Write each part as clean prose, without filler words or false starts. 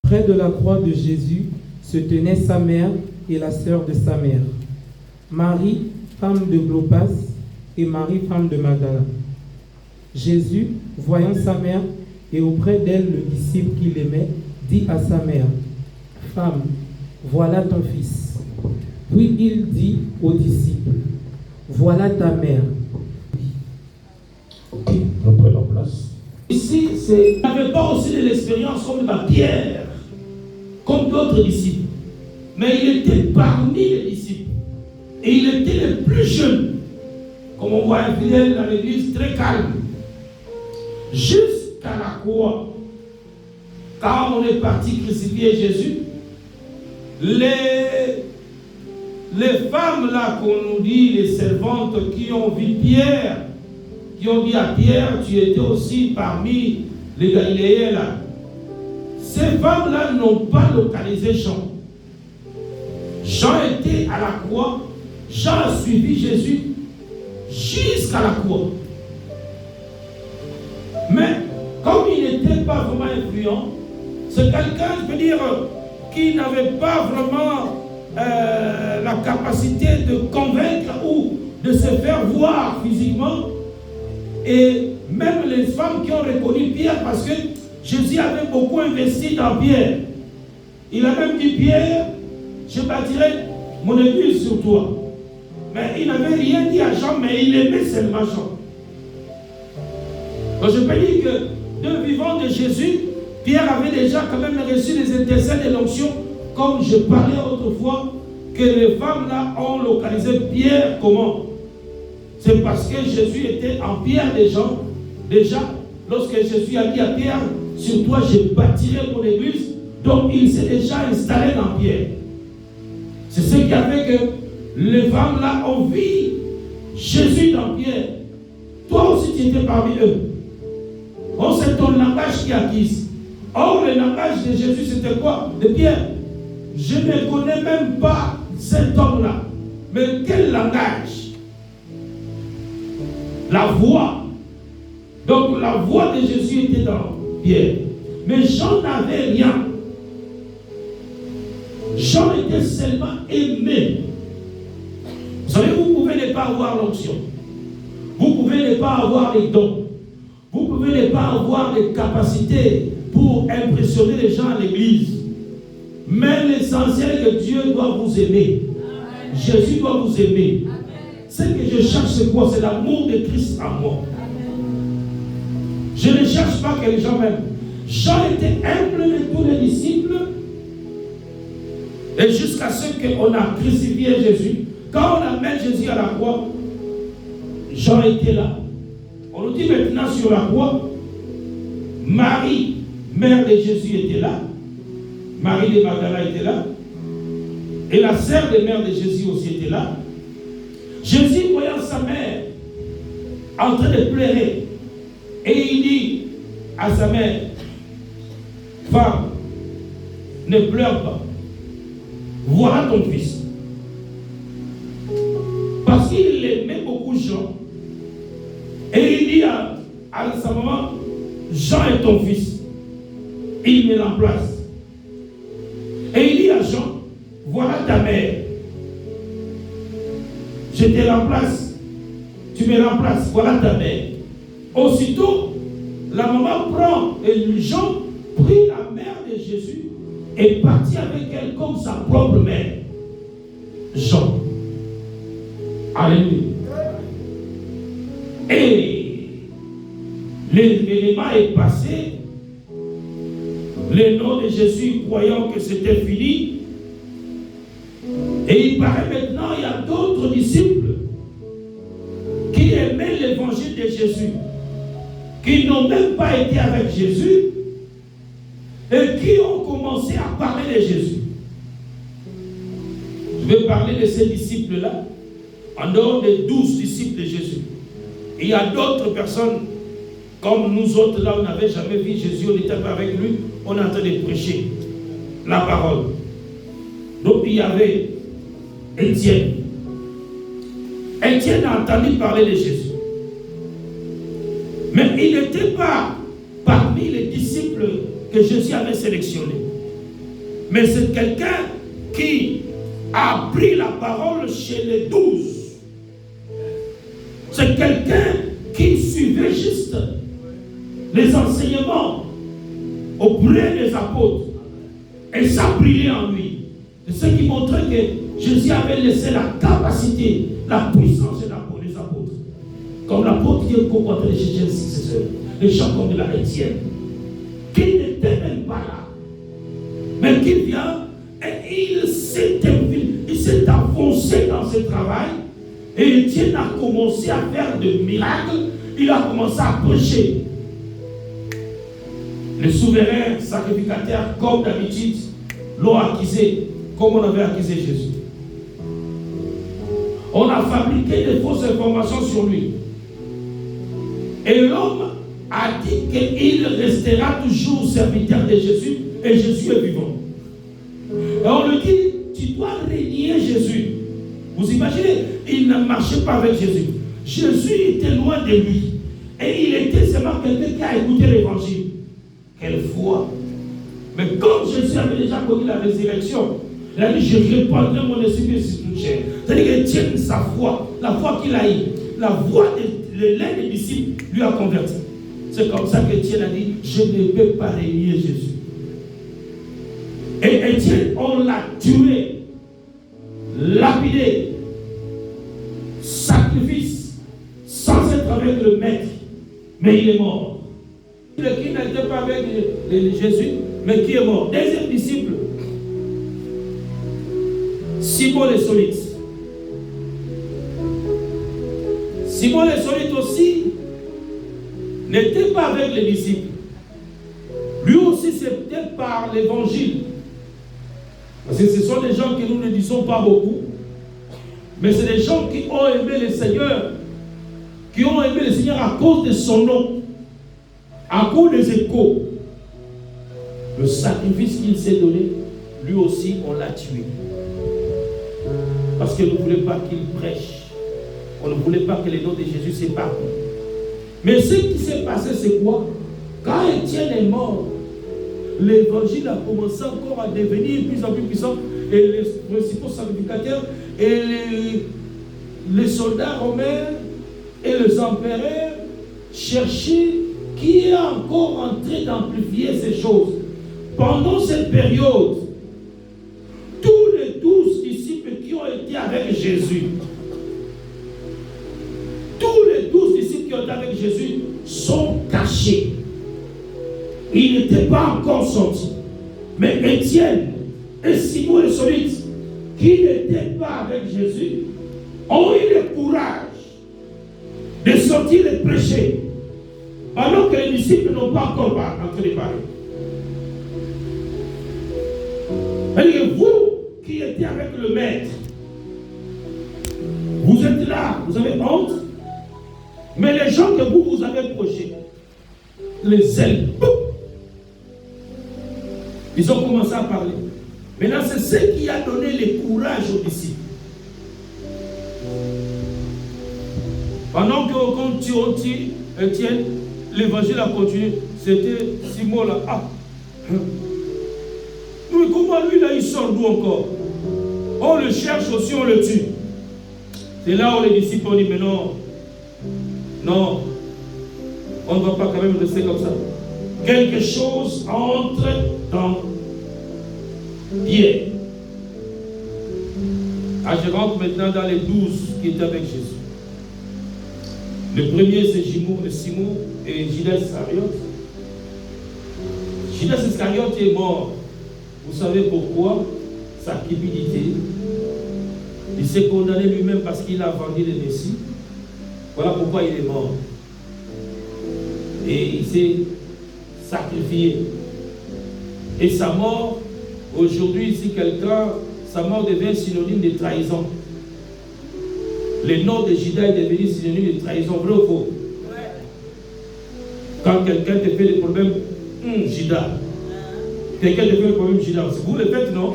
Près de la croix de Jésus se tenaient sa mère et la sœur de sa mère, Marie, femme de Clopas, et Marie, femme de Magdala. Jésus, voyant sa mère et auprès d'elle le disciple qu'il aimait, dit à sa mère, « Femme, voilà ton fils. » Puis il dit au disciple, « Voilà ta mère. » Reprenons place. Ici, il n'avait pas aussi de l'expérience comme la Pierre, comme d'autres disciples. Mais il était parmi les disciples. Et il était le plus jeune. Comme on voit un fidèle dans l'église, très calme. Jusqu'à la croix, quand on est parti crucifier Jésus, les femmes là qu'on nous dit, les servantes qui ont vu Pierre, qui ont dit à Pierre, tu étais aussi parmi les Galiléens là. Ces femmes-là n'ont pas localisé Jean. Jean était à la croix, Jean a suivi Jésus jusqu'à la croix. Mais comme il n'était pas vraiment influent, c'est quelqu'un, je peux dire, qui n'avait pas vraiment la capacité de convaincre ou de se faire voir physiquement. Et même les femmes qui ont reconnu Pierre, parce que Jésus avait beaucoup investi dans Pierre. Il a même dit, Pierre, je bâtirai mon église sur toi. Mais il n'avait rien dit à Jean, mais il aimait seulement Jean. Donc je peux dire que de vivant de Jésus, Pierre avait déjà quand même reçu les intercessions de l'onction, comme je parlais autrefois, que les femmes là ont localisé Pierre comment? C'est parce que Jésus était en Pierre déjà, lorsque Jésus a dit à Pierre, sur toi je bâtirai mon église, donc il s'est déjà installé dans Pierre. C'est ce qui a fait que les femmes là ont vu Jésus dans Pierre. Toi aussi tu étais parmi eux. Oh, c'est ton langage qui acquise. Or, le langage de Jésus, c'était quoi? De Pierre. Je ne connais même pas cet homme-là. Mais quel langage? La voix. Donc, la voix de Jésus était dans Pierre. Mais Jean n'avait rien. Jean était seulement aimé. Vous savez, vous pouvez ne pas avoir l'onction. Vous pouvez ne pas avoir les dons. Vous pouvez ne pas avoir les capacités pour impressionner les gens à l'église. Mais l'essentiel est que Dieu doit vous aimer. Amen. Jésus doit vous aimer. Amen. Ce que je cherche, c'est quoi? C'est l'amour de Christ en moi. Amen. Je ne cherche pas que les gens m'aiment. Jean était humble de tous les disciples. Et jusqu'à ce qu'on a crucifié Jésus. Quand on amène Jésus à la croix, Jean était là. On nous dit maintenant sur la croix, Marie, mère de Jésus, était là. Marie de Magdala était là. Et la sœur de mère de Jésus aussi était là. Jésus, voyant sa mère en train de pleurer, et il dit à sa mère, femme, ne pleure pas. Voilà ton fils. Parce qu'il aimait beaucoup Jean. Et il dit à sa maman, Jean est ton fils. Il me remplace. Et il dit à Jean, voilà ta mère. Je te remplace. Tu me remplaces. Voilà ta mère. Aussitôt, la maman prend et Jean prit la mère de Jésus et partit avec elle comme sa propre mère. Jean. Alléluia. Et l'élément est passé. Le nom de Jésus, croyant que c'était fini. Et il paraît maintenant, il y a d'autres disciples qui aimaient l'évangile de Jésus, qui n'ont même pas été avec Jésus et qui ont commencé à parler de Jésus. Je vais parler de ces disciples-là, en dehors des 12 disciples de Jésus. Et il y a d'autres personnes, comme nous autres, là, on n'avait jamais vu Jésus, on n'était pas avec lui, on est en train de prêcher la parole. Donc il y avait Étienne. Étienne a entendu parler de Jésus. Mais il n'était pas parmi les disciples que Jésus avait sélectionnés. Mais c'est quelqu'un qui a pris la parole chez les 12. C'est quelqu'un qui suivait juste les enseignements auprès des apôtres. Et ça brillait en lui. C'est ce qui montrait que Jésus avait laissé la capacité, la puissance des apôtres. Comme l'apôtre qui est combattu chez Jésus, les gens comme de la Étienne, qui n'était même pas là, mais qui vient et il s'est enfoncé dans ce travail. Et Étienne a commencé à faire des miracles, il a commencé à prêcher. Les souverains sacrificateurs, comme d'habitude, l'ont accusé, comme on avait accusé Jésus. On a fabriqué des fausses informations sur lui. Et l'homme a dit qu'il restera toujours serviteur de Jésus, et Jésus est vivant. Et on lui dit, tu dois régner Jésus. Vous imaginez, il ne marchait pas avec Jésus. Jésus était loin de lui. Et il était seulement quelqu'un qui a écouté l'évangile. Quelle foi! Mais comme Jésus avait déjà connu la résurrection, il a dit, je répandrai mon esprit sur toute chair. C'est-à-dire qu'il tient sa foi, la foi qu'il a eue, la voix de l'un des disciples lui a converti. C'est comme ça qu'Étienne a dit, je ne peux pas régner Jésus. Et Étienne, on l'a tué, lapidé, sacrifice, sans être avec le maître, mais il est mort. Qui n'était pas avec Jésus, mais qui est mort. Deuxième disciple, Simon le Solide. Simon le Solide aussi n'était pas avec les disciples. Lui aussi, c'était par l'évangile. Parce que ce sont des gens que nous ne disons pas beaucoup, mais c'est des gens qui ont aimé le Seigneur, qui ont aimé le Seigneur à cause de son nom, à cause des échos. Le sacrifice qu'il s'est donné, lui aussi, on l'a tué. Parce qu'on ne voulait pas qu'il prêche. On ne voulait pas que le nom de Jésus s'épargne. Mais ce qui s'est passé, c'est quoi? Quand Étienne est mort, l'évangile a commencé encore à devenir de plus en plus puissant. Et les principaux sacrificateurs et les soldats romains et les empereurs cherchaient qui est encore en train d'amplifier ces choses. Pendant cette période, tous les 12 disciples qui ont été avec Jésus, tous les 12 disciples qui ont été avec Jésus sont cachés. Ils n'étaient pas encore sortis. Mais Étienne et Simon le Solide, qui n'étaient pas avec Jésus, ont eu le courage de sortir et de prêcher. Alors que les disciples n'ont pas encore entendu parler. Et vous qui étiez avec le maître, vous êtes là, vous avez honte, mais les gens que vous avez projetés, les ailes, ils ont commencé à parler. Maintenant, c'est ce qui a donné le courage aux disciples. Pendant que quand tu Étienne, l'évangile a continué, c'était Simon là. Ah. Mais comment lui là, il sort d'où encore? On le cherche aussi, on le tue. C'est là où les disciples ont dit, mais non, non, on ne va pas quand même rester comme ça. Quelque chose entre dans Pierre. Ah, je rentre maintenant dans les 12 qui étaient avec Jésus. Le premier, c'est Simon et Judas Iscariote. Judas Iscariote est mort. Vous savez pourquoi? Sa cupidité. Il s'est condamné lui-même parce qu'il a vendu le Messie. Voilà pourquoi il est mort. Et il s'est sacrifié. Et sa mort, aujourd'hui, si quelqu'un, sa mort devient synonyme de trahison. Le nom de Judas est devenu synonyme de trahison, vrai ou faux? Quand quelqu'un te fait des problèmes, Judas. Quelqu'un te fait des problèmes, Judas. Vous le faites, non?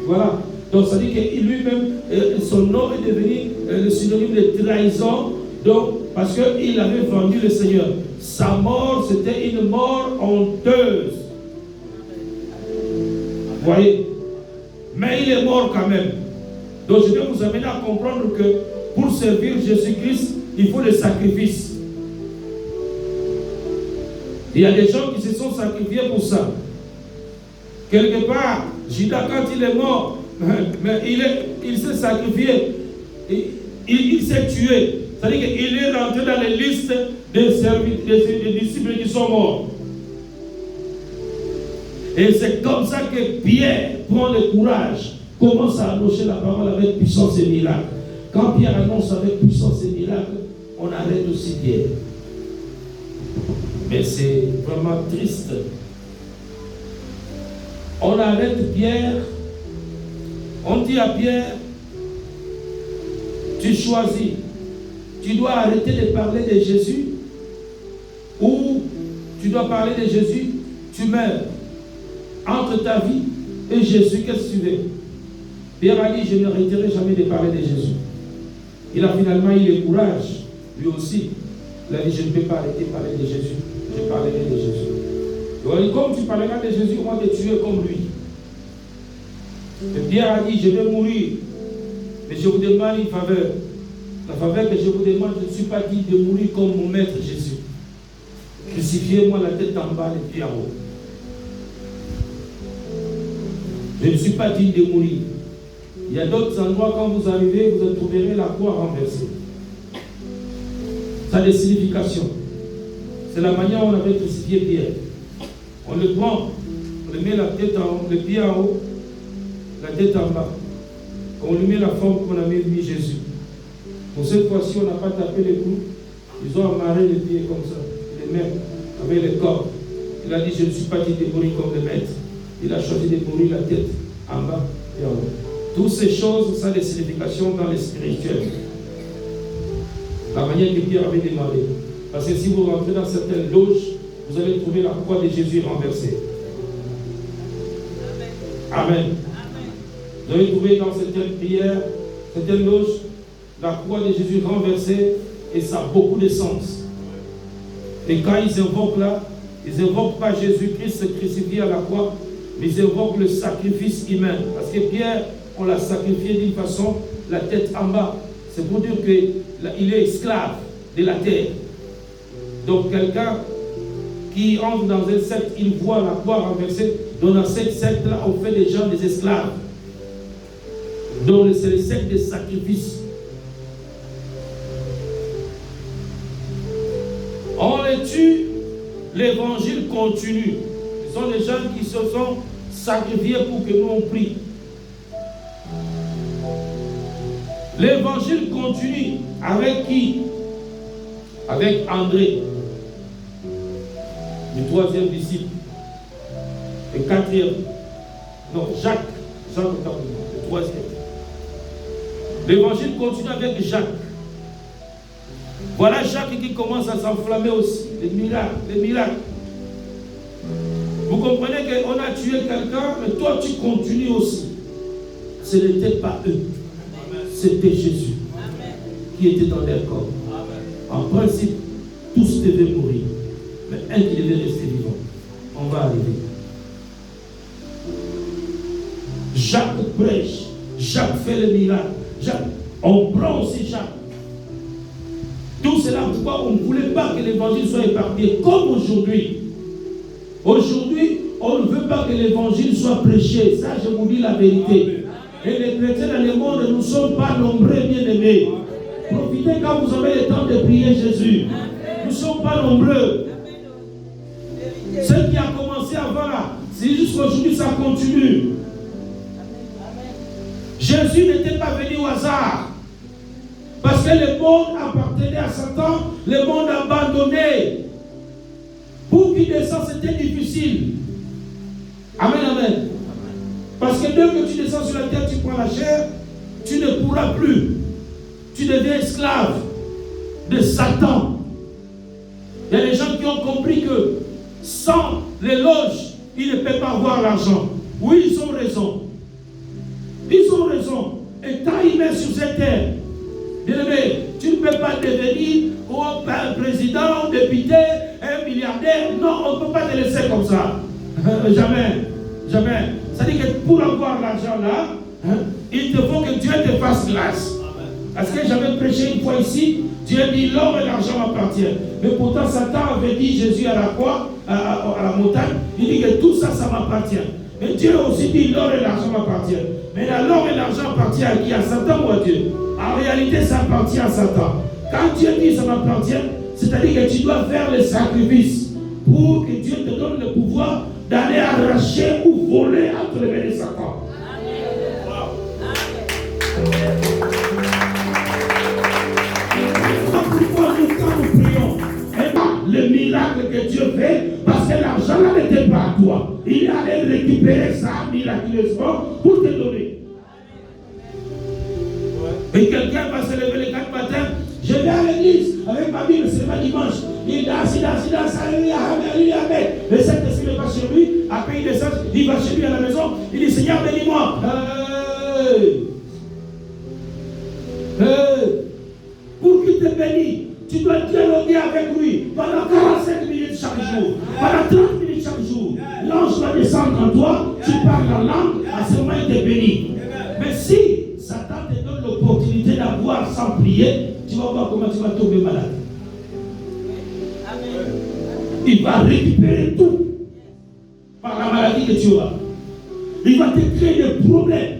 Voilà. Donc ça dit que lui-même, son nom est devenu le synonyme de trahison, donc, parce qu'il avait vendu le Seigneur. Sa mort, c'était une mort honteuse. voyez? Mais il est mort quand même. Donc je vais vous amener à comprendre que pour servir Jésus-Christ, il faut des sacrifices. Il y a des gens qui se sont sacrifiés pour ça. Quelque part, Judas, quand il est mort, mais il s'est sacrifié. Il s'est tué. C'est-à-dire qu'il est rentré dans les listes des disciples qui sont morts. Et c'est comme ça que Pierre prend le courage, commence à annoncer la parole avec puissance et miracle. Quand Pierre annonce avec puissance et miracle, on arrête aussi Pierre. Mais c'est vraiment triste. On arrête Pierre. On dit à Pierre, tu choisis. Tu dois arrêter de parler de Jésus ou tu dois parler de Jésus, tu meurs. Entre ta vie et Jésus, qu'est-ce que tu veux? Pierre a dit, je n'arrêterai jamais de parler de Jésus. Il a finalement eu le courage, lui aussi. Il a dit, je ne peux pas arrêter de parler de Jésus. Je parlerai de Jésus. Il a dit, comme tu parleras de Jésus, moi de tuer comme lui. Et Pierre a dit, je vais mourir. Mais je vous demande une faveur. La faveur que je vous demande, je ne suis pas dit de mourir comme mon maître Jésus. Crucifiez-moi la tête en bas, les pieds en haut. Je ne suis pas digne de mourir. Il y a d'autres endroits, quand vous arrivez, vous trouverez la croix renversée. Ça a des significations. C'est la manière dont on avait crucifié Pierre. On le prend, on le met la tête en haut, le pied en haut, la tête en bas. On lui met la forme qu'on avait mis Jésus. Pour cette fois-ci, on n'a pas tapé les coups. Ils ont amarré les pieds comme ça, les mains, avec le corps. Il a dit, je ne suis pas dit de mourir comme le maître. Il a choisi de mourir la tête en bas et en haut. Toutes ces choses, ça a des significations dans les spirituels. La manière que Pierre avait demandé. Parce que si vous rentrez dans certaines loges, vous allez trouver la croix de Jésus renversée. Amen. Amen. Vous allez trouver dans certaines prières, certaines loges, la croix de Jésus renversée, et ça a beaucoup de sens. Et quand ils invoquent là, ils n'invoquent pas Jésus-Christ crucifié à la croix, mais ils invoquent le sacrifice humain. Parce que Pierre, on l'a sacrifié d'une façon, la tête en bas. C'est pour dire qu'il est esclave de la terre. Donc quelqu'un qui entre dans un secte, il voit la croix renversée. Dans cette secte-là, on fait des gens des esclaves. Donc c'est le secte des sacrifices. On les tue, l'évangile continue. Ce sont des gens qui se sont sacrifiés pour que nous on prie. L'évangile continue avec qui? Avec André, le troisième disciple. Le quatrième. Non, Jacques. Jacques le troisième. L'évangile continue avec Jacques. Voilà Jacques qui commence à s'enflammer aussi. Les miracles. Vous comprenez qu'on a tué quelqu'un, mais toi tu continues aussi. Ce n'était pas eux. C'était Jésus qui était dans leur corps. En principe, tous devaient mourir. Mais un qui devait rester vivant. On va arriver. Jacques prêche. Jacques fait le miracle. On prend aussi Jacques. Tout cela pourquoi on ne voulait pas que l'évangile soit éparpillé. Comme aujourd'hui. Aujourd'hui, on ne veut pas que l'évangile soit prêché. Ça, je vous dis la vérité. Et les chrétiens dans le monde, nous ne sommes pas nombreux, bien-aimés. Profitez quand vous avez le temps de prier Jésus. Nous ne sommes pas nombreux. Ce qui a commencé avant là, c'est juste qu'aujourd'hui ça continue. Jésus n'était pas venu au hasard. Parce que le monde appartenait à Satan, le monde abandonné. Pour qu'il descende, c'était difficile. Amen, amen. Parce que dès que tu descends sur la terre, tu prends la chair, tu ne pourras plus. Tu deviens esclave de Satan. Il y a des gens qui ont compris que sans l'éloge, ils ne peuvent pas avoir l'argent. Oui, ils ont raison. Ils ont raison. Et quand ils mettent sur cette terre, bien aimé, tu ne peux pas devenir un président, un député, un milliardaire. Non, on ne peut pas te laisser comme ça. Jamais. Jamais. C'est-à-dire que pour avoir l'argent là, il te faut que Dieu te fasse grâce. Parce que j'avais prêché une fois ici, Dieu dit l'or et l'argent m'appartiennent. Mais pourtant Satan avait dit Jésus à la croix, à la montagne, il dit que tout ça, ça m'appartient. Mais Dieu a aussi dit l'or et l'argent m'appartiennent. Mais l'or et l'argent appartient à qui? À Satan ou à Dieu? En réalité, ça appartient à Satan. Quand Dieu dit ça m'appartient, c'est-à-dire que tu dois faire le sacrifice pour que Dieu te donne le pouvoir d'aller arracher ou voler entre les mains de Satan. Pourquoi nous, quand nous prions, le miracle que Dieu fait, parce que l'argent là n'était pas à toi. Il allait récupérer ça miraculeusement pour te donner. Et quelqu'un va se lever le 4 matin, je vais à l'église avec ma Bible, c'est ma dimanche. Il danse, alléluia, amen. Le Saint-Esprit va chez lui, après il descend, il va chez lui à la maison, il dit Seigneur, bénis-moi. Pour qu'il te bénisse, tu dois dialoguer avec lui pendant 45 minutes chaque jour, pendant 30 minutes chaque jour. L'ange va descendre en toi, tu parles en langue, à ce moment il te bénit. Mais si Satan te donne l'opportunité d'avoir sans prier, tu vas voir comment tu vas tomber malade. Il va récupérer tout par la maladie que tu auras. Il va te créer des problèmes.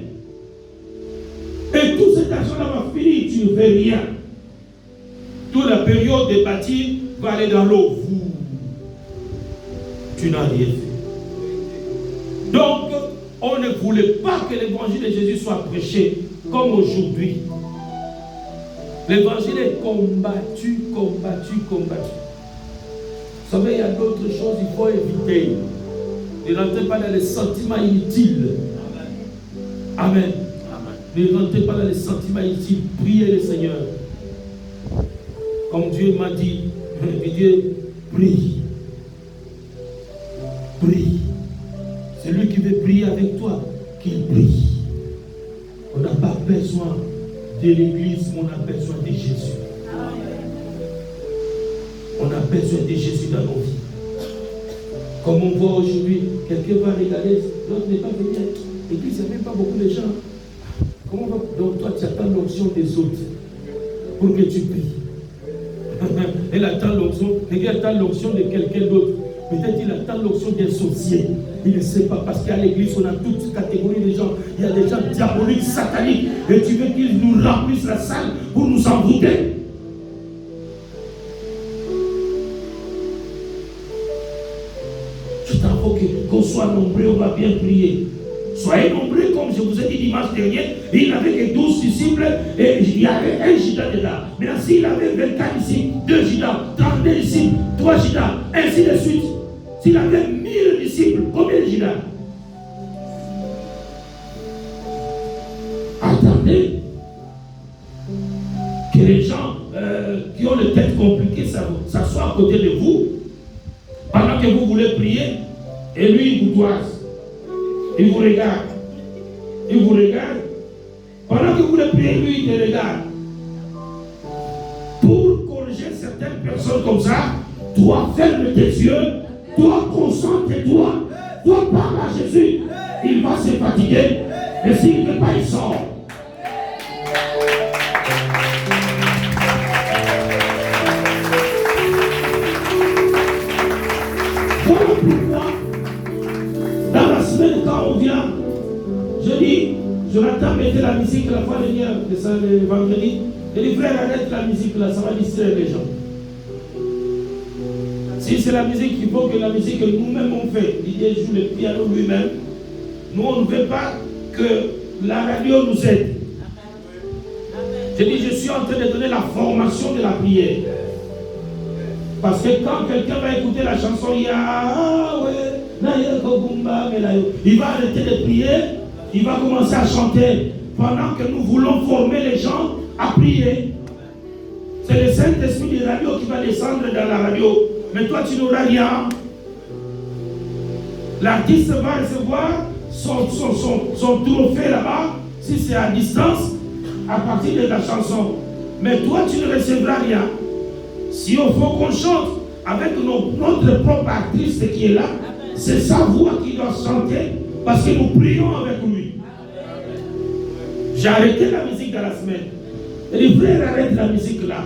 Et tout cet argent-là va finir, tu ne fais rien. Toute la période de bâtir va aller dans l'eau. Tu n'as rien fait. Donc, on ne voulait pas que l'évangile de Jésus soit prêché comme aujourd'hui. L'évangile est combattu. Vous savez, il y a d'autres choses qu'il faut éviter. Ne rentrez pas dans les sentiments inutiles. Amen. Ne rentrez pas dans les sentiments inutiles. Priez le Seigneur. Comme Dieu m'a dit, Dieu, prie. Prie. C'est lui qui veut prier avec toi, qu'il prie. On n'a pas besoin de l'église, on a besoin de Jésus. On a besoin de Jésus dans nos vies. Comme on voit aujourd'hui, quelqu'un va regarder, l'autre n'est pas venu. L'église, il n'y a même pas beaucoup de gens. Comment va... Donc toi, tu attends l'onction des autres pour que tu pries. Elle attend l'onction, quelqu'un attend l'onction de quelqu'un d'autre. Peut-être qu'il attend l'onction des sorciers. Il ne sait pas, parce qu'à l'église, on a toutes catégories de gens. Il y a des gens diaboliques, sataniques. Et tu veux qu'ils nous remplissent la salle pour nous envoûter? Je t'en faut qu'on soit nombreux, on va bien prier. Soyez nombreux, comme je vous ai dit dimanche dernier. Il n'avait que 12 disciples et il y avait un gitan dedans. Maintenant, s'il avait 24 disciples, 2 gitans, 32 disciples, 3 gitans, ainsi de suite. S'il avait 1000 disciples, combien de gitans? Attendez que les gens qui ont les têtes compliquées s'assoient à côté de vous pendant que vous voulez prier et lui il vous toise. Il vous regarde. Il vous regarde. Pendant que vous voulez prier, lui, il te regarde. Pour corriger certaines personnes comme ça, toi, ferme tes yeux, toi, concentre-toi, toi, parle à Jésus. Il va se fatiguer. Et s'il ne veut pas, il sort. Voilà pourquoi. Dans la semaine, quand on vient, je dis, Jonathan mettait la musique la fois dernière, le vendredi. Et les frères, arrête la musique là, ça va distraire les gens. Si c'est la musique, il faut que la musique que nous-mêmes on fait, Didier joue le piano lui-même. Nous, on ne veut pas que la radio nous aide. Je dis, je suis en train de donner la formation de la prière. Parce que quand quelqu'un va écouter la chanson, il y a il va arrêter de prier, il va commencer à chanter pendant que nous voulons former les gens à prier. C'est le Saint-Esprit de la radio qui va descendre dans la radio. Mais toi, tu n'auras rien. L'artiste va recevoir son trophée là-bas, si c'est à distance, à partir de la chanson. Mais toi, tu ne recevras rien. Si il faut qu'on chante avec notre propre artiste qui est là, c'est sa voix qui doit chanter Parce que nous prions avec lui. J'ai arrêté la musique dans la semaine. Et les frères arrêtent la musique là.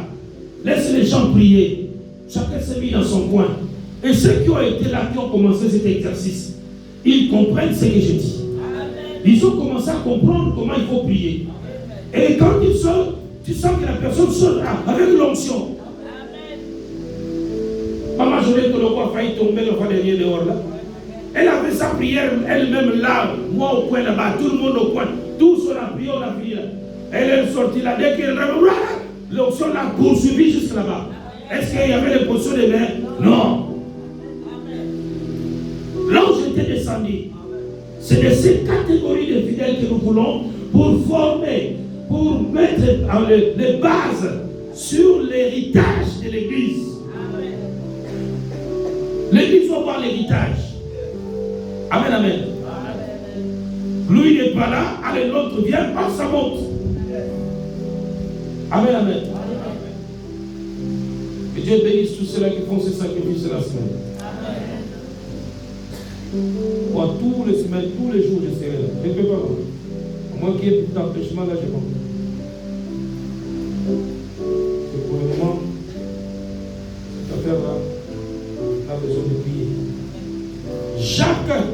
Laisse les gens prier. Chacun s'est mis dans son coin. Et ceux qui ont été là, qui ont commencé cet exercice, ils comprennent ce que je dis. Ils ont commencé à comprendre comment il faut prier. Et quand ils sortent, tu sens que la personne sort avec l'onction. Maman, je voulais que le roi failli tomber le roi derrière dehors là. Elle avait sa prière elle-même là, moi au coin là-bas, tout le monde au coin. Tous on a prié, on a prié là. Elle est sortie là, dès qu'elle est l'onction l'a poursuivi jusque là-bas. Est-ce qu'il y avait les positions des mains? Non. Là où j'étais descendu, c'est de ces catégories de fidèles que nous voulons pour former, pour mettre les bases sur l'héritage de l'Église. L'Église va voir l'héritage. Amen, amen. Lui n'est pas là, allez, l'autre vient, hop, ça monte. Amen, amen. Que Dieu bénisse tous ceux-là qui font ce sacrifice la semaine. Moi, tous les semaines, tous les jours, je serai là. Je ne peux pas. Moi qui ai d'empêchement, là, je monte. Et pour le moment, cette affaire-là, on a besoin de prier. Jacques,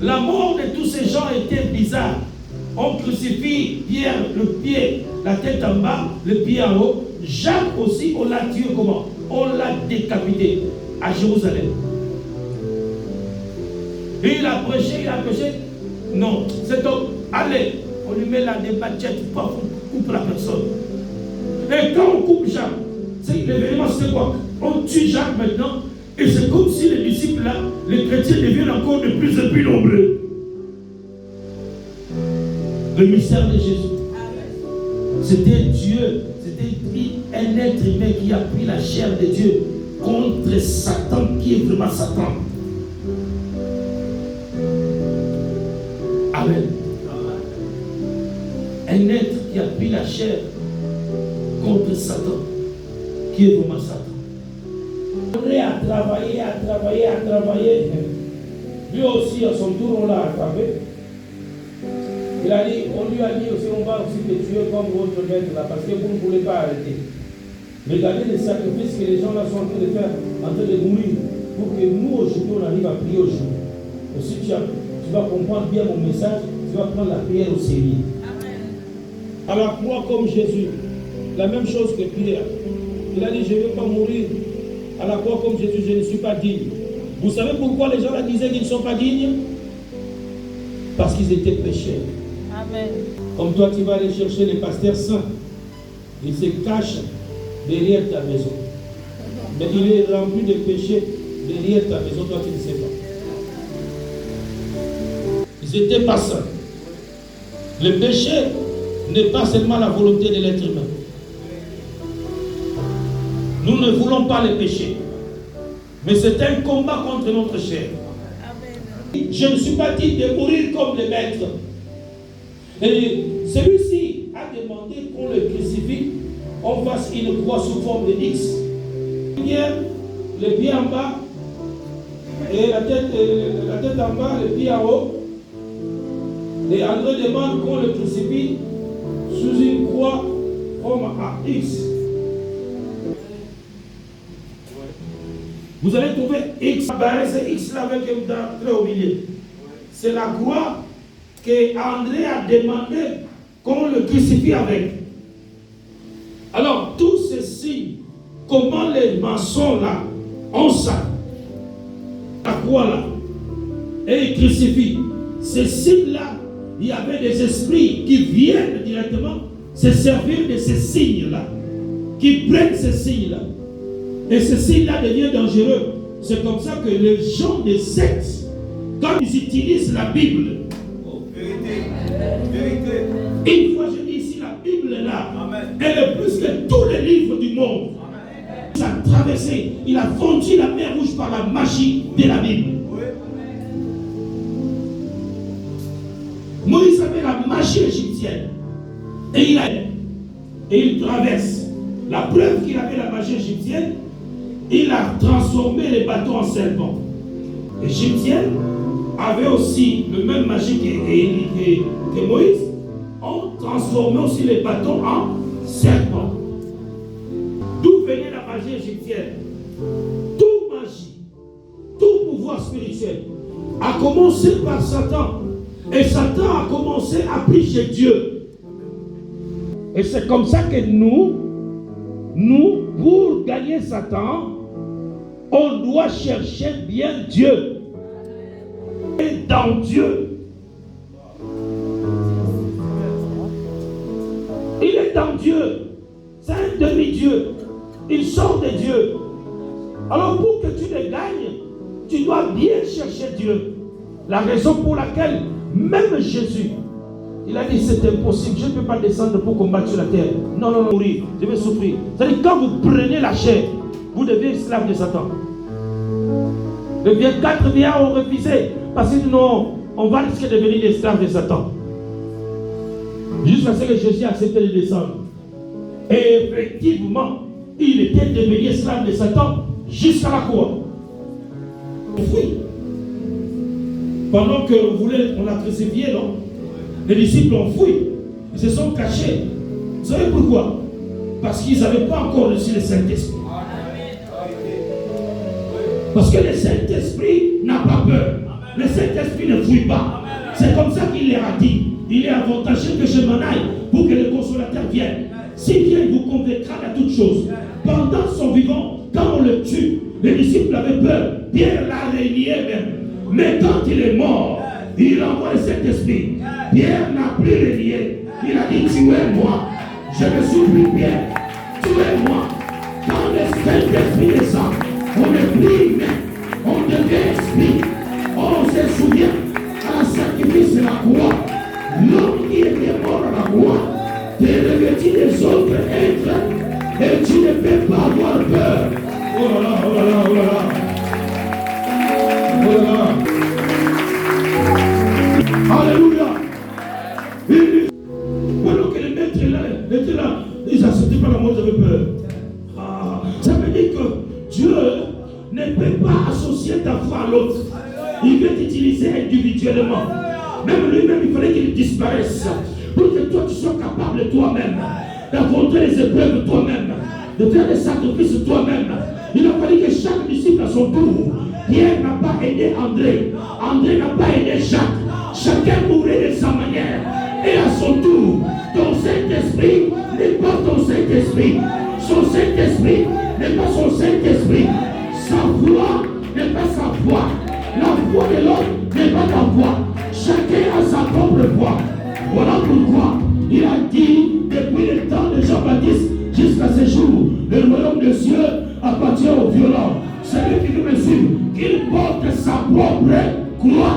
la mort de tous ces gens était bizarre. On crucifie Pierre, le pied, la tête en bas, le pied en haut. Jacques aussi, on l'a tué comment? On l'a décapité à Jérusalem. Et il a prêché. Non, c'est donc, allez, on lui met là des machettes, on coupe la personne. Et quand on coupe Jacques, l'événement c'est quoi? On tue Jacques maintenant, et c'est comme si les disciples là, les chrétiens deviennent encore de plus en plus nombreux. Le mystère de Jésus. C'était Dieu, c'était un être humain qui a pris la chair de Dieu contre Satan, qui est vraiment Satan. Amen. Un être qui a pris la chair contre Satan, qui est vraiment Satan. André a travaillé. Lui aussi, à son tour, on l'a attrapé. On lui a dit aussi, on va aussi te tuer comme votre maître là, parce que vous ne voulez pas arrêter. Regardez les sacrifices que les gens là sont en train de faire, en train de mourir, pour que nous aujourd'hui on arrive à prier aujourd'hui. Et si tu vas comprendre bien mon message, tu vas prendre la prière au sérieux. Alors moi comme Jésus, la même chose que Pierre, il a dit je ne vais pas mourir à la croix comme Jésus, je ne suis pas digne. Vous savez pourquoi les gens là disaient qu'ils ne sont pas dignes? Parce qu'ils étaient pécheurs. Amen. Comme toi tu vas aller chercher les pasteurs saints, ils se cachent derrière ta maison. Mais il est rempli de péchés derrière ta maison, toi tu ne sais pas. Ils n'étaient pas saints. Le péché n'est pas seulement la volonté de l'être humain. Nous ne voulons pas le péché. Mais c'est un combat contre notre chair. Amen. Je ne suis pas dit de mourir comme le maître. Et celui-ci a demandé qu'on le crucifie, on fasse une croix sous forme de X. Le pied en bas, et la tête en bas, le pied en haut. Et André demande qu'on le crucifie sous une croix forme à X. Vous allez trouver X, c'est X là avec un trait au milieu. C'est la croix que André a demandé qu'on le crucifie avec. Alors, tous ces signes, comment les maçons là ont ça, la croix là, et ils crucifient. Ces signes là, il y avait des esprits qui viennent directement se servir de ces signes là, qui prennent ces signes là. Et ces signes là deviennent dangereux. C'est comme ça que les gens des sectes, quand ils utilisent la Bible, une fois je dis ici, la Bible est là. Amen. Elle est plus que tous les livres du monde. Amen. Il a traversé, il a fondu la mer Rouge par la magie de la Bible. Oui. Moïse avait la magie égyptienne. Et il traverse. La preuve qu'il avait la magie égyptienne, il a transformé les bateaux en serpents. Égyptienne, avait aussi le même magie que Moïse, ont transformé aussi les bâtons en serpents. D'où venait la magie égyptienne? Toute magie, tout pouvoir spirituel a commencé par Satan. Et Satan a commencé à prier Dieu. Et c'est comme ça que nous, pour gagner Satan, on doit chercher bien Dieu. Et dans Dieu. Il est dans Dieu. C'est un demi-dieu. Il sort de Dieu. Alors pour que tu le gagnes, tu dois bien chercher Dieu. La raison pour laquelle même Jésus, il a dit c'est impossible, je ne peux pas descendre pour combattre sur la terre. Non, non, non, mourir, je vais souffrir. C'est-à-dire quand vous prenez la chair, vous devenez esclave de Satan. Les 24 vieillards ont refusé parce que non, on va risquer de devenir esclave de Satan. Jusqu'à ce que Jésus accepte de descendre. Et effectivement, il était devenu esclave de Satan jusqu'à la croix. Oui. Pendant qu'on l'a crucifié, non? Les disciples ont fui. Ils se sont cachés. Vous savez pourquoi? Parce qu'ils n'avaient pas encore reçu le Saint-Esprit. Parce que le Saint-Esprit n'a pas peur. Le Saint-Esprit ne fuit pas. C'est comme ça qu'il leur a dit. Il est avantageux que je m'en aille pour que le consolateur vienne. S'il vient, il vous convaincra de toutes choses. Pendant son vivant, quand on le tue, les disciples avaient peur. Pierre l'a régné même. Mais quand il est mort, il envoie le Saint-Esprit. Pierre n'a plus régné. Il a dit, tuez-moi. Je me suis pris Pierre. Tuez-moi. Quand le Saint-Esprit descend, on est pris humain. On devient esprit. On se souvient à la sacrifice de la croix. L'homme qui était mort à la croix t'est revêtu des autres êtres et tu ne peux pas avoir peur. Oh là là, oh là là, oh là là. Oh là là. Alléluia. Pendant que les maîtres étaient là, ils n'acceptaient pas la mort, ils avaient peur. Ça veut dire que Dieu ne peut pas associer ta foi à l'autre. Il veut t'utiliser individuellement. Même lui-même, il fallait qu'il disparaisse. Pour que toi, tu sois capable toi-même d'affronter les épreuves toi-même, de faire des sacrifices toi-même. Il a fallu que chaque disciple à son tour. Pierre n'a pas aidé André. André n'a pas aidé Jacques. Chacun mourait de sa manière. Et à son tour, ton Saint-Esprit n'est pas ton Saint-Esprit. Son Saint-Esprit n'est pas son Saint-Esprit. Sa foi n'est pas sa foi. La foi de l'autre n'est pas ta foi. Chacun a sa propre foi. Voilà pourquoi il a dit depuis le temps de Jean-Baptiste jusqu'à ce jour, le royaume des cieux appartient aux violents. Celui qui nous mesure, qu'il porte sa propre croix.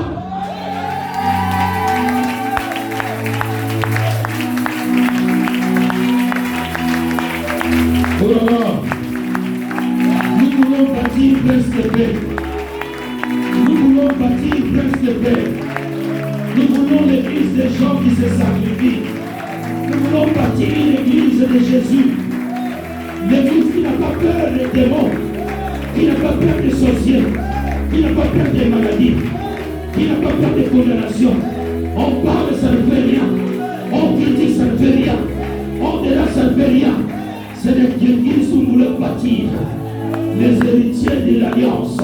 Oh là là, nous voulons bâtir prince de paix. Nous voulons bâtir prince de paix. Nous voulons l'église des gens qui se sacrifient. Nous voulons bâtir l'église de Jésus. L'église qui n'a pas peur des démons, qui n'a pas peur des sorciers, qui n'a pas peur des maladies, qui n'a pas peur des condamnations. On parle, ça ne fait rien. On critique, ça ne fait rien. On dérange, ça ne fait rien. C'est l'église où nous voulons bâtir les héritiers de l'alliance.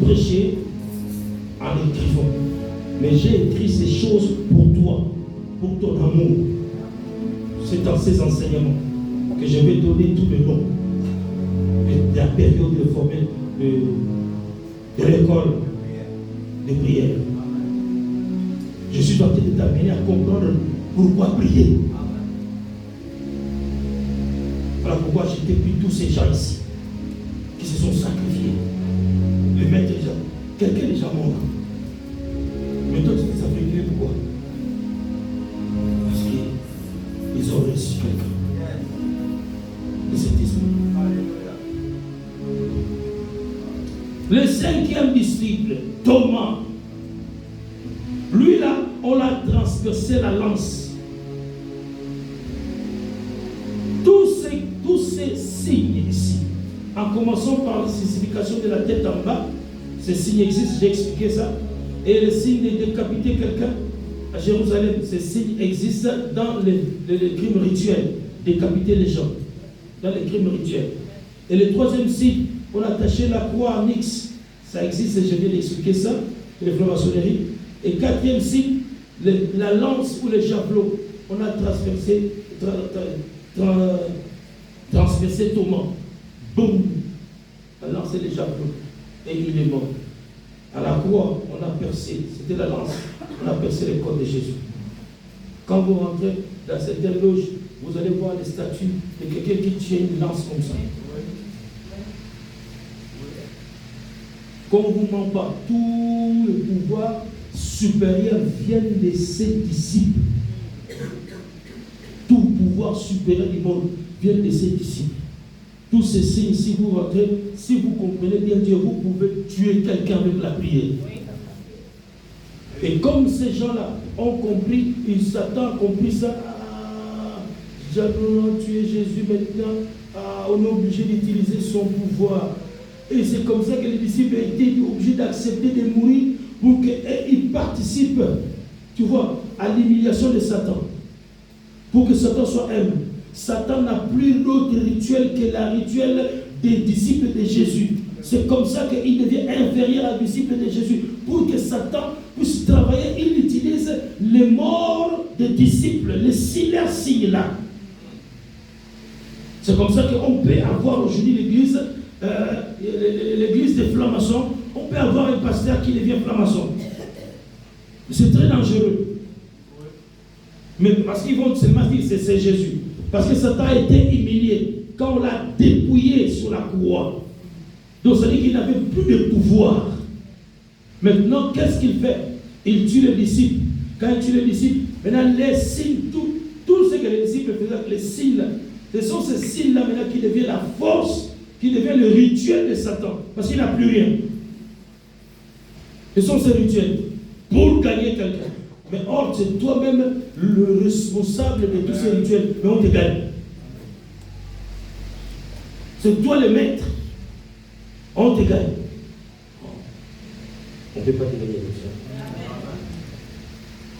Prêcher en écrivant, mais j'ai écrit ces choses pour toi, pour ton amour. C'est dans ces enseignements que je vais donner tout le long de la période de formelle de l'école de prière. Je suis en train de t'amener à comprendre pourquoi prier. Voilà pourquoi j'ai depuis tous ces gens ici qui se sont sacrifiés. Le maître déjà, quelqu'un est déjà mort. Mais toi tu t'es sacrifié pourquoi? Le 5e disciple, Thomas, lui là, on l'a transpercé la lance. Tous ces signes ici, en commençant par la signification de la tête en bas, ces signes existent, j'ai expliqué ça. Et le signe de décapiter quelqu'un à Jérusalem, ces signes existent dans les crimes rituels, décapiter les gens, dans les crimes rituels. Et le 3e signe, on a attaché la croix en X, ça existe, je viens d'expliquer ça, les francs-maçonneries. Et 4e signe, la lance ou le javelot, on a transpercé Thomas. Boum, la lance et le javelot, et il est mort. À la croix, on a percé, c'était la lance, on a percé le corps de Jésus. Quand vous rentrez dans cette loge, vous allez voir des statues de quelqu'un qui tient une lance comme ça. Qu'on ne vous ment pas, tout le pouvoir supérieur vient de ses disciples. Tout pouvoir supérieur du monde vient de ses disciples. Tous ces signes, si vous rentrez, si vous comprenez bien Dieu, vous pouvez tuer quelqu'un avec la prière. Et comme ces gens-là ont compris, Satan a compris ça, nous allons tuer Jésus maintenant, on est obligé d'utiliser son pouvoir. Et c'est comme ça que les disciples ont été obligés d'accepter de mourir pour qu'ils participent, tu vois, à l'humiliation de Satan. Pour que Satan soit aimé. Satan n'a plus d'autre rituel que la rituel des disciples de Jésus. C'est comme ça qu'il devient inférieur à disciple de Jésus. Pour que Satan puisse travailler, il utilise les morts des disciples, les signes là. C'est comme ça qu'on peut avoir aujourd'hui l'église des francs-maçons. On peut avoir un pasteur qui devient franc-maçon. C'est très dangereux. Mais parce qu'ils vont seulement dire que c'est Jésus. Parce que Satan a été humilié quand on l'a dépouillé sur la croix. Donc ça veut dire qu'il n'avait plus de pouvoir. Maintenant, qu'est-ce qu'il fait? Il tue les disciples. Quand il tue les disciples, maintenant les signes, tout ce que les disciples faisaient, les signes là, ce sont ces signes-là maintenant qui deviennent la force, qui devient le rituel de Satan. Parce qu'il n'a plus rien. Ce sont ces rituels pour gagner quelqu'un. Mais or, c'est toi-même le responsable de tous ces rituels. Mais on te gagne. C'est toi le maître. On te gagne. On ne peut pas te gagner comme ça.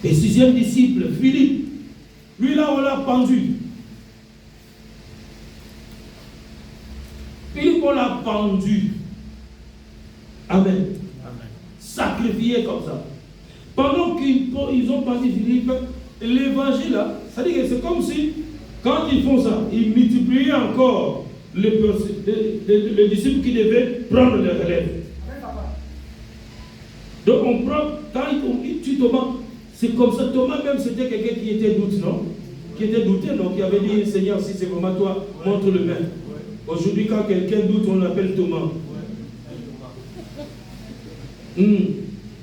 Et 6e disciple, Philippe. Lui là, on l'a pendu. Philippe, on l'a pendu. Amen. Sacrifié comme ça. Pendant qu'ils ont pendu Philippe, l'évangile là, ça dit que c'est comme si, quand ils font ça, ils multiplient encore les disciples qui devaient prendre le relève. Donc on prend, quand il tue Thomas, c'est comme ça. Thomas même c'était quelqu'un qui était doute, non? Qui était douté, donc il avait dit, Seigneur, si c'est vraiment toi, montre le main. Aujourd'hui, quand quelqu'un doute, on l'appelle Thomas.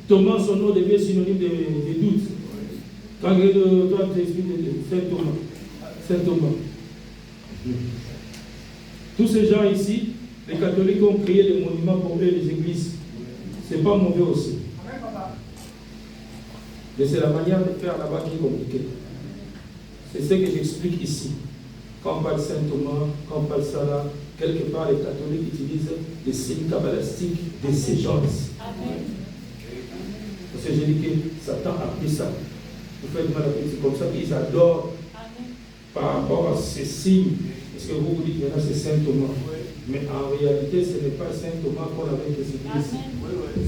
Thomas, son nom devient synonyme de doute. Quand toi, tu expliques Saint Thomas. Saint Thomas. Tous ces gens ici, les catholiques ont créé des monuments pour eux, les églises. C'est pas mauvais aussi. Mais c'est la manière de faire là-bas qui est compliquée. C'est ce que j'explique ici. Quand on parle Saint Thomas, quand on parle ça là, quelque part les catholiques utilisent des signes kabbalistiques de ces gens ici. Parce que j'ai dit que Satan a pris ça. Vous faites mal à c'est comme ça qu'ils adorent par rapport à ces signes. Parce que vous vous dites maintenant c'est Saint Thomas. Mais en réalité, ce n'est pas Saint Thomas qu'on avait que c'est ici.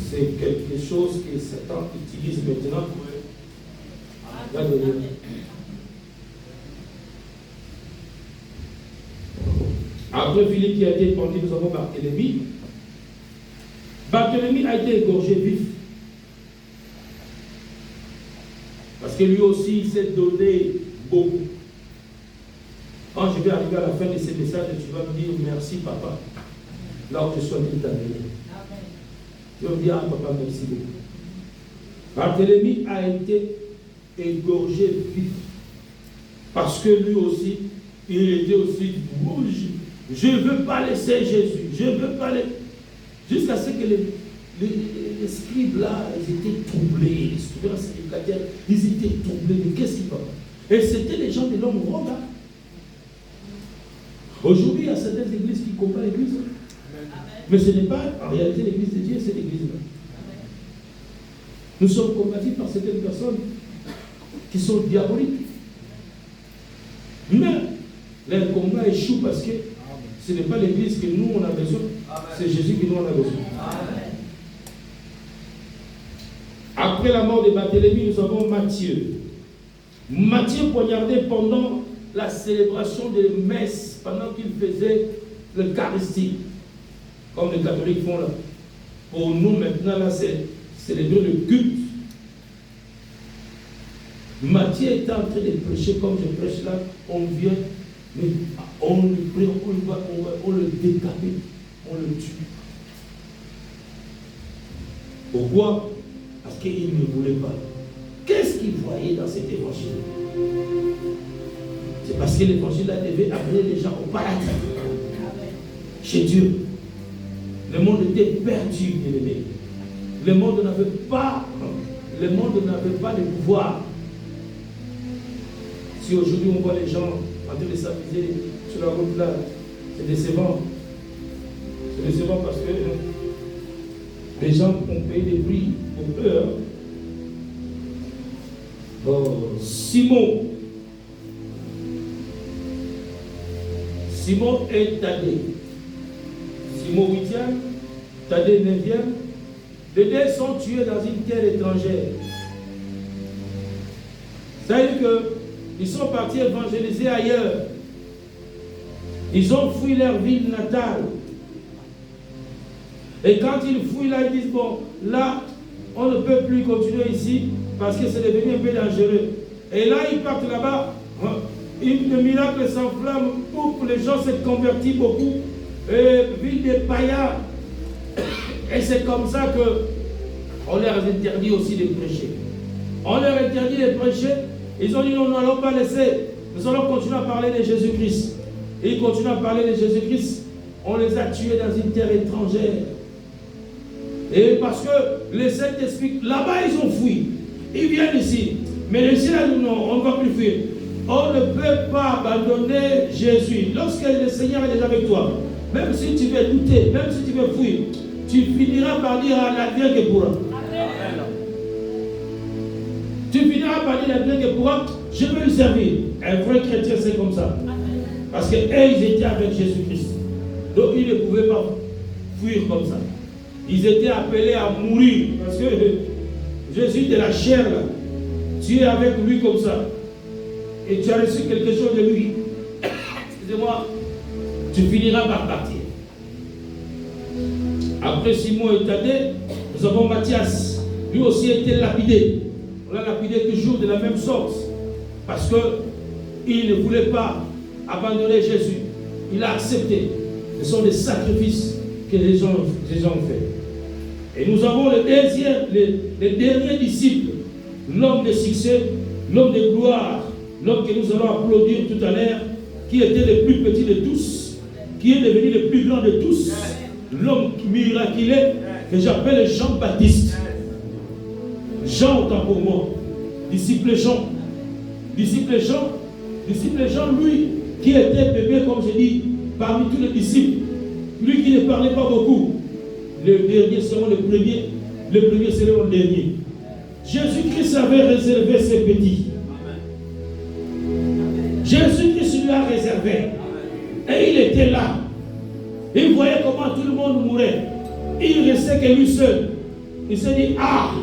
C'est quelque chose que Satan utilise maintenant. Après Philippe qui a été pendu, nous avons Barthélemy. Barthélemy a été égorgé vif. Parce que lui aussi, il s'est donné beaucoup. Quand je vais arriver à la fin de ces messages, tu vas me dire merci papa. Là où je suis en train d'amener. Tu vas me dire, ah papa, merci beaucoup. Barthélemy a été égorgé vif. Parce que lui aussi, il était aussi rouge. Je ne veux pas laisser Jésus. Je ne veux pas laisser. Jusqu'à ce que les scribes là, ils étaient troublés. Les scribes sacrificateurs, ils étaient troublés. Mais qu'est-ce qui va? Et c'était les gens de l'homme rond. Hein? Aujourd'hui, il y a certaines églises qui combattent l'église. Mais ce n'est pas en réalité l'église de Dieu, c'est l'église-là. Nous sommes combattus par certaines personnes qui sont diaboliques. Mais leur combat échoue parce que ce n'est pas l'église que nous on a besoin, c'est Jésus que nous on a besoin. Amen. Après la mort de Barthélemy, nous avons Matthieu. Matthieu poignardé pendant la célébration des messes, pendant qu'il faisait l'Eucharistie, comme les catholiques font là. Pour nous maintenant, là, c'est célébrer le culte. Matthieu était en train de prêcher comme je prêche là, on vient, mais on le prend, on le décapite, on le tue. Pourquoi? Parce qu'il ne voulait pas. Qu'est-ce qu'il voyait dans cet évangile? C'est parce que l'évangile là devait amener les gens au paradis. Chez Dieu. Le monde était perdu, bien-aimé. Le monde n'avait pas de pouvoir. Si aujourd'hui on voit les gens en train de s'amuser sur la route là, c'est décevant. C'est décevant parce que les gens ont payé des prix pour eux. Simon est Thaddée. Simon 8e, Thaddée 9e. Les deux sont tués dans une terre étrangère. C'est-à-dire qu'ils sont partis évangéliser ailleurs. Ils ont fui leur ville natale. Et quand ils fuient là, ils disent, bon, là, on ne peut plus continuer ici parce que c'est devenu un peu dangereux. Et là, ils partent là-bas. Le miracle s'enflamme, les gens se convertissent beaucoup. Ville des païens. Et c'est comme ça qu'on leur interdit aussi de prêcher. On leur interdit de prêcher. Ils ont dit non, nous n'allons pas laisser. Nous allons continuer à parler de Jésus-Christ. Et ils continuent à parler de Jésus-Christ. On les a tués dans une terre étrangère. Et parce que les Saint-Esprit, là-bas ils ont fui. Ils viennent ici. Mais ici, là, non, on ne va plus fuir. On ne peut pas abandonner Jésus. Lorsque le Seigneur est déjà avec toi, même si tu veux douter, même si tu veux fuir, tu finiras par dire à l'advient que pourra. Tu finiras par dire à l'advient que pourra, je veux lui servir. Un vrai chrétien, c'est comme ça. Parce qu'eux, ils étaient avec Jésus-Christ. Donc, ils ne pouvaient pas fuir comme ça. Ils étaient appelés à mourir. Parce que Jésus de la chair, là, tu es avec lui comme ça. Et tu as reçu quelque chose de lui. Excusez-moi, tu finiras par partir. Après Simon et Thaddée, nous avons Matthias. Lui aussi a été lapidé. On l'a lapidé toujours de la même sorte. Parce qu'il ne voulait pas abandonner Jésus. Il a accepté. Ce sont des sacrifices que les gens ont fait. Et nous avons le dernier disciple, l'homme de succès, l'homme de gloire, l'homme que nous allons applaudir tout à l'heure, qui était le plus petit de tous, qui est devenu le plus grand de tous, l'homme miraculeux que j'appelle Jean-Baptiste. Jean autant pour moi, disciple Jean. Disciple Jean, lui, qui était bébé, comme je dis, parmi tous les disciples, lui qui ne parlait pas beaucoup, le dernier sera le premier sera le dernier. Jésus-Christ avait réservé ses petits. Jésus-Christ lui a réservé. Et il était là. Il voyait comment tout le monde mourait. Il restait que lui seul. Il s'est dit, ah,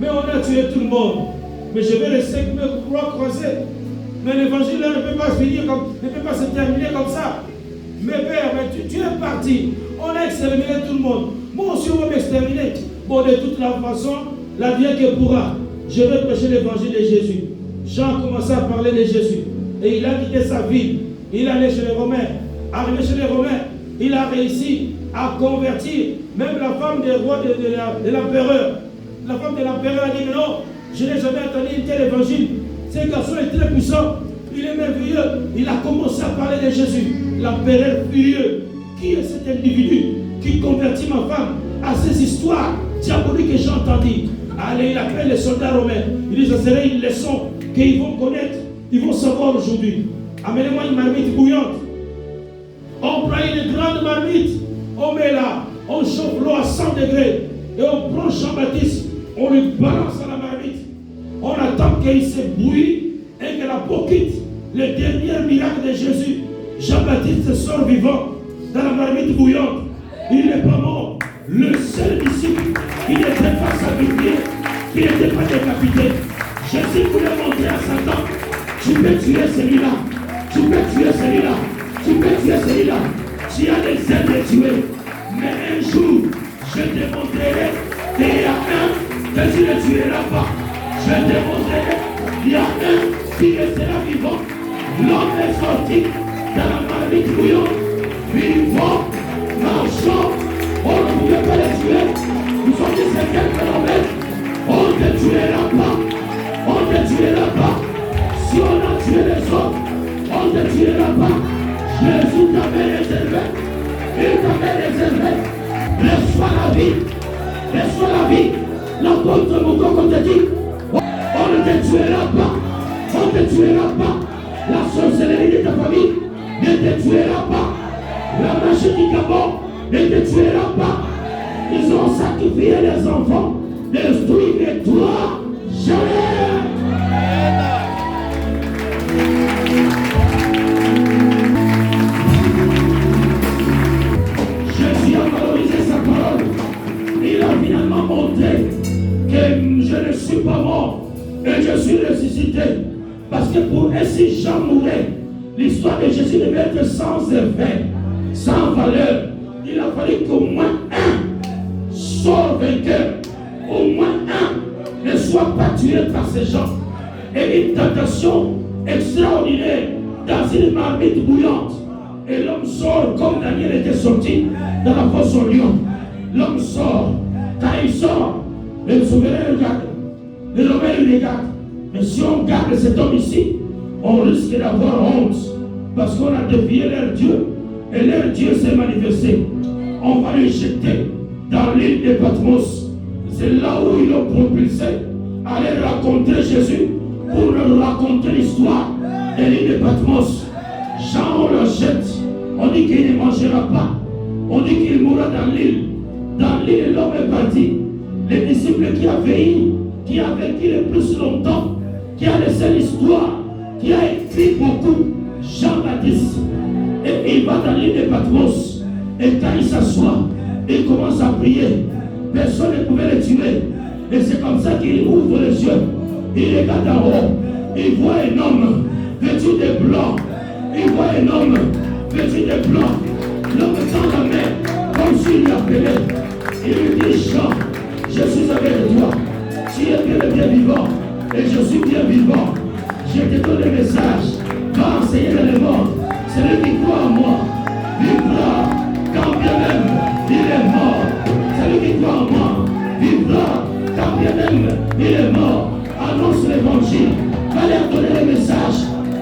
mais on a tué tout le monde. Mais je vais rester avec mes bras croisés. Mais l'évangile là ne peut pas se terminer comme ça. Mais père, mais tu es parti. On a exterminé tout le monde. Moi aussi, on va m'exterminer. Bon, de toute la façon, la vie que pourra. Je vais prêcher l'évangile de Jésus. Jean a commencé à parler de Jésus. Et il a quitté sa ville. Il est allé chez les Romains. Arrivé chez les Romains, il a réussi à convertir même la femme des rois de l'empereur. La femme de l'empereur a dit, mais non, je n'ai jamais entendu un tel évangile. Ce garçon est très puissant. Il est merveilleux. Il a commencé à parler de Jésus. L'empereur furieux. Qui est cet individu qui convertit ma femme à ces histoires diaboliques que j'ai entendues. Allez, il appelle les soldats romains. Il dit, ça serait une leçon qu'ils vont connaître, ils vont savoir aujourd'hui. Amenez-moi une marmite bouillante. On prend une grande marmite, on met là, on chauffe l'eau à 100 degrés et on prend Jean-Baptiste, on le balance à la marmite. On attend qu'il se bouille et que la peau quitte. Le dernier miracle de Jésus, Jean-Baptiste sort vivant dans la marmite bouillante. Il n'est pas mort. Le seul disciple qui n'était pas sacrifié, qui n'était pas décapité. Jésus voulait montrer à Satan, tu peux tuer celui-là, tu peux tuer celui-là, tu peux tuer celui-là. Tu as des ailes de tuer. Mais un jour, je te montrerai qu'il y a un que tu ne tueras pas. Je te montrerai qu'il y a un qui restera vivant. L'homme est sorti dans la marmite bouillante, vivant, marchant. On ne pouvait pas les tuer. Nous sommes dit c'est quel phénomène. On ne te tuera pas. On ne te tuera pas. Si on a tué les autres, on ne te tuera pas. Jésus t'avait réservé. Il t'avait réservé. Reçois la vie. Reçois la vie. L'apôtre Mouton, comme te dit, on ne te tuera pas. On ne te tuera pas. La sorcellerie de ta famille ne te tuera pas. La magie du Gabon ne te tuera pas. Ils ont sacrifié les enfants. Détruis, mais toi, jamais. Jésus a valorisé sa parole. Il a finalement montré que je ne suis pas mort et je suis ressuscité. Parce que pour ainsi Jean mourait, l'histoire de Jésus devait être sans effet, sans valeur. Il a fallu qu'au moins un soit vainqueur, au moins un ne soit pas tué par ces gens. Et une tentation extraordinaire dans une marmite bouillante. Et l'homme sort comme Daniel était sorti dans la fosse au lion. L'homme sort. Quand il sort, le souverain regarde, le Romain il regarde. Mais si on garde cet homme ici, on risque d'avoir honte. Parce qu'on a défié leur Dieu. Et leur Dieu s'est manifesté. On va le jeter dans l'île de Patmos. C'est là où ils l'ont propulsé. Aller rencontrer Jésus pour leur raconter l'histoire de l'île de Patmos. Jean, on le jette. On dit qu'il ne mangera pas. On dit qu'il mourra dans l'île. Dans l'île, l'homme est parti. Les disciples qui a veillé, qui a vécu le plus longtemps, qui a laissé l'histoire, qui a écrit beaucoup, Jean-Baptiste. Et il va dans l'île de Patmos. Et quand il s'assoit, il commence à prier. Personne ne pouvait le tuer. Et c'est comme ça qu'il ouvre les yeux. Il regarde en haut. Il voit un homme vêtu de blanc. Il voit un homme vêtu de blanc. L'homme tend la main comme s'il l'appelait. Il lui dit, Jean, je suis avec toi. Tu es bien vivant. Et je suis bien vivant. Je te donne le message. Va enseigner dans le monde. Celui qui croit en moi vivra. Quand bien même il est mort. Celui qui croit en moi vivra. Quand bien même il est mort. Annonce l'évangile. Va leur donner le message.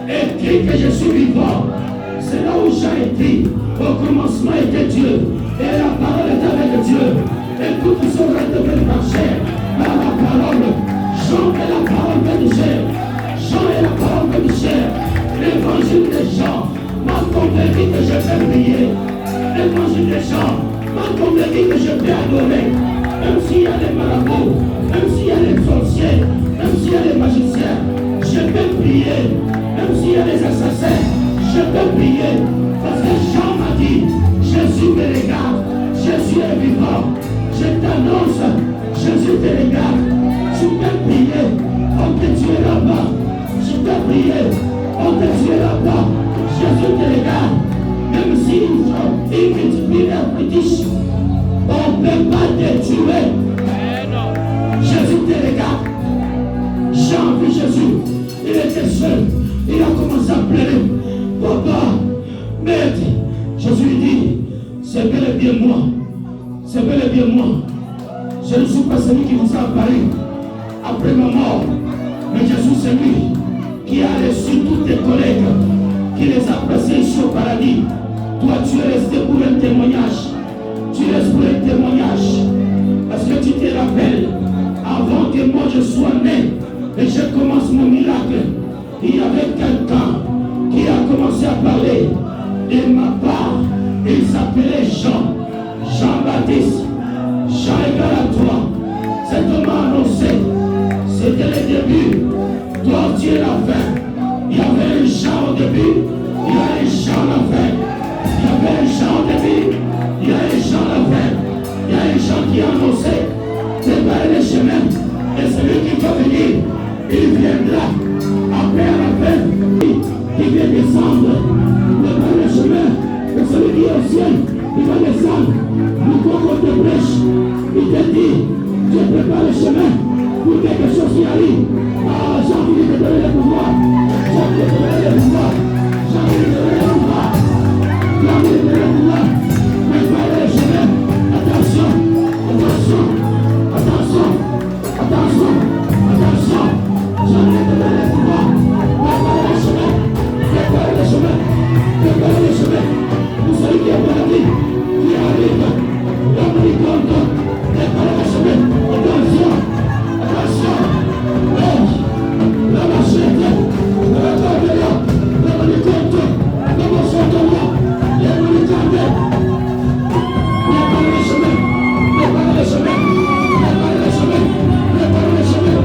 Écris que je suis vivant. C'est là où j'ai écrit. Au commencement était Dieu. Et la parole est avec Dieu. Et toutes sont devenues par chair. Par la parole. Jean est la parole de chair. Jean est la parole de chair. L'évangile des gens m'a convaincu que je peux prier. L'évangile des gens m'a convaincu que je peux adorer. Même s'il y a des marabouts, même s'il y a des sorciers, même s'il y a des magiciens, je peux prier. Même s'il y a des assassins, je peux prier. Parce que Jean m'a dit, Jésus me regarde, Jésus est vivant. Je t'annonce, Jésus te regarde. Tu peux prier, on te tuera pas. Tu peux prier, on te tuera pas. Jésus te regarde. Même si il multiplie les british, on ne peut pas te tuer. Jésus te regarde. Jean vu Jésus, il était seul. Il a commencé à pleurer. Papa, maître, Jésus lui dit, c'est bel et bien moi. C'est bel et bien moi. Je ne suis pas celui qui vous a apparu après ma mort. Mais Jésus, c'est lui qui a reçu tous tes collègues, qui les a placés ici au paradis. Toi, tu es resté pour un témoignage. Tu es avait quelqu'un qui a commencé à parler de ma part. Il s'appelait Jean. Jean-Baptiste. Jean égal à toi. Cet homme a annoncé. C'était le début. Toi, tu es la fin. Il y avait un Jean au début. Il y a un Jean à la fin. Il y avait un Jean au début. Il y a un Jean à la fin. Il y a un Jean qui a annoncé. Préparez le chemin. Et celui qui va venir, il viendra. Après à la fin, il vient descendre. Préparez le chemin. Et celui qui est au ciel, il va descendre. Nous comptons de brèche. Il te dit, tu prépares le chemin pour quelque chose qui arrive. Ah, j'ai envie de te donner le pouvoir. J'ai envie de te donner le pouvoir. J'ai envie de te donner le pouvoir. J'ai envie de te donner le pouvoir. Préparez le chemin. Attention, attention, attention, attention, attention. J'ai envie de te donner le pouvoir. Préparez le chemin. Préparez le chemin. Préparez le chemin. Vous savez qui est paradis, qui arrive. L'homme du compte. Préparez le chemin. Attention, attention. La machette, la tabella, l'homme du compte, la machette, l'homme du compte. Préparez le chemin. Préparez le chemin. Préparez le chemin. Préparez le chemin.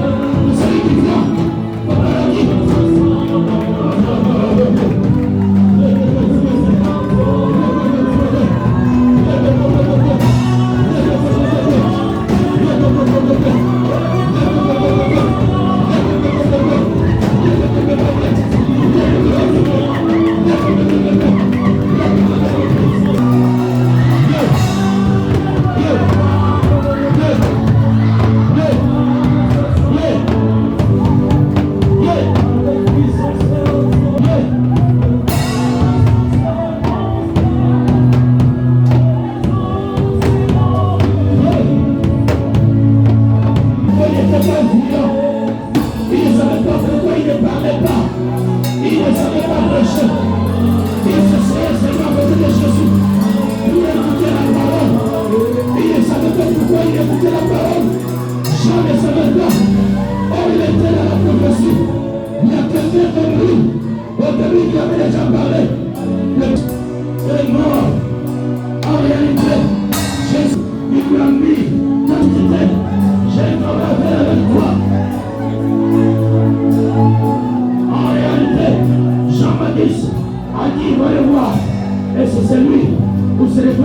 Vous savez qui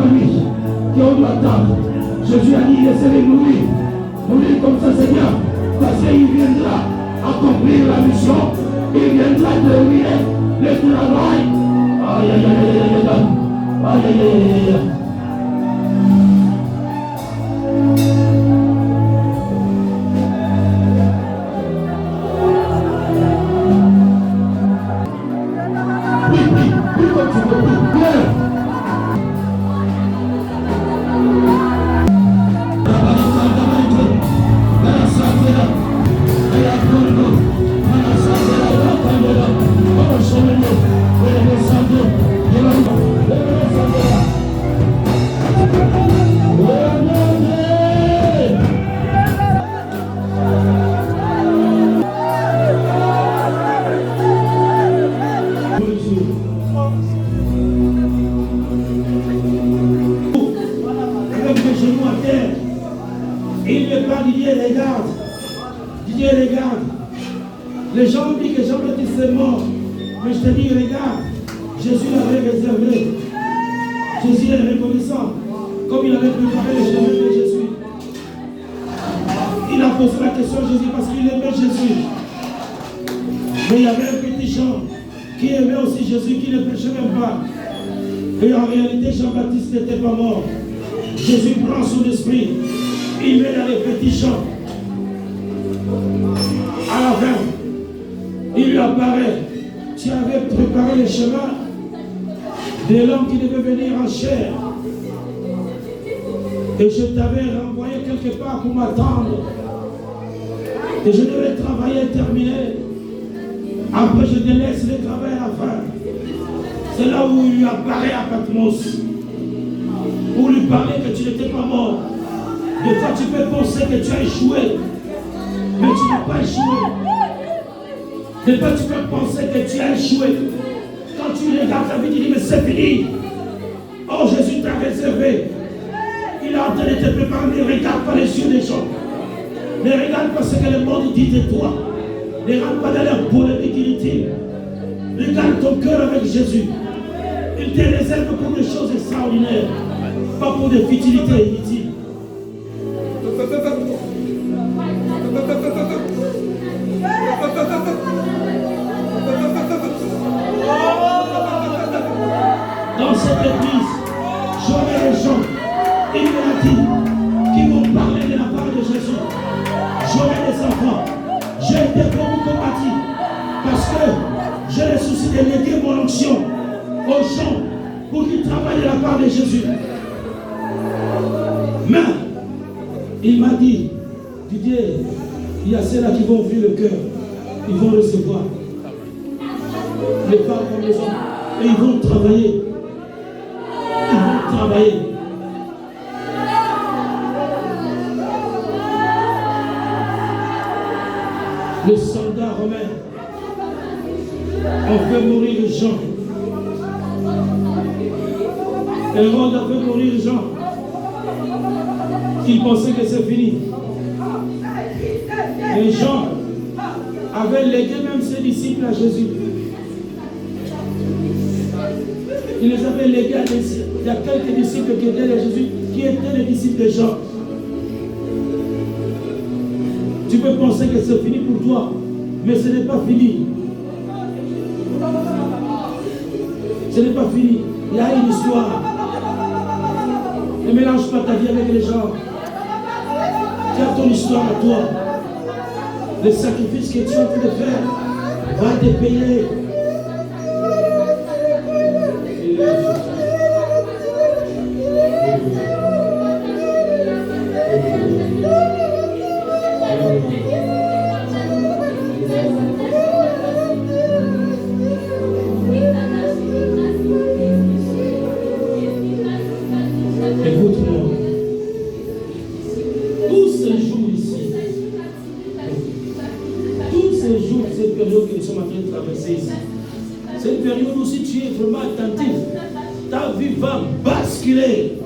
vient au paradis. Jésus a dit, laissez-les mourir. Mourir comme ça, c'est bien. Parce qu'il viendra accomplir la mission. Il viendra terminer le travail. Aïe, aïe, aïe, aïe, aïe, aïe, aïe, aïe, aïe. Les gens ont dit que Jean-Baptiste est mort. Mais je te dis, regarde, Jésus l'avait réservé. Jésus est reconnaissant. Comme il avait préparé le chemin de Jésus. Il a posé la question à Jésus parce qu'il aimait Jésus. Mais il y avait un petit Jean qui aimait aussi Jésus, qui ne prêchait même pas. Et en réalité, Jean-Baptiste n'était pas mort. Jésus prend son esprit. Il met dans les petits champs. À la fin, il lui apparaît. Tu avais préparé le chemin de l'homme qui devait venir en chair. Et je t'avais renvoyé quelque part pour m'attendre. Et je devais travailler et terminer. Après, je te laisse le travail à la fin. C'est là où il lui apparaît à Patmos. Pour lui parler que tu n'étais pas mort. Des fois, tu peux penser que tu as échoué. Mais tu n'as pas échoué. Des fois, tu peux penser que tu as échoué. Quand tu regardes ta vie, tu dis, mais c'est fini. Oh, Jésus t'a réservé. Il est en train de te préparer. Ne regarde pas les yeux des gens. Ne regarde pas ce que le monde dit de toi. Ne rentre pas dans leur polémique inutile. Regarde ton cœur avec Jésus. Il te réserve pour des choses extraordinaires, pas pour des futilités inutiles. Dans cette église, j'aurai des gens, il me l'a dit, qui vont parler de la part de Jésus. J'aurai des enfants. J'ai été beaucoup combattu parce que j'ai le souci de léguer mon onction aux gens pour qu'ils travaillent de la part de Jésus. Mais il m'a dit, Didier, il y a ceux-là qui vont ouvrir le cœur, ils vont recevoir les femmes comme les hommes, et ils vont travailler. Ils vont travailler. Les soldats romains ont fait mourir les gens. Hérode a fait mourir les gens. Ils pensaient que c'est fini. Les gens avaient légué même ses disciples à Jésus. Ils les avaient légués à des disciples. Il y a quelques disciples qui étaient de Jésus, qui étaient les disciples de Jean. Tu peux penser que c'est fini pour toi, mais ce n'est pas fini. Ce n'est pas fini. Il y a une histoire. Ne mélange pas ta vie avec les gens. Tu as ton histoire à toi. Le sacrifice que tu es en train de faire va te payer. Écoute-moi. Tous ces jours ici, tous ces jours, cette période que nous sommes en train de traverser ici, c'est une période où si tu es vraiment attentif, ta vie va basculer.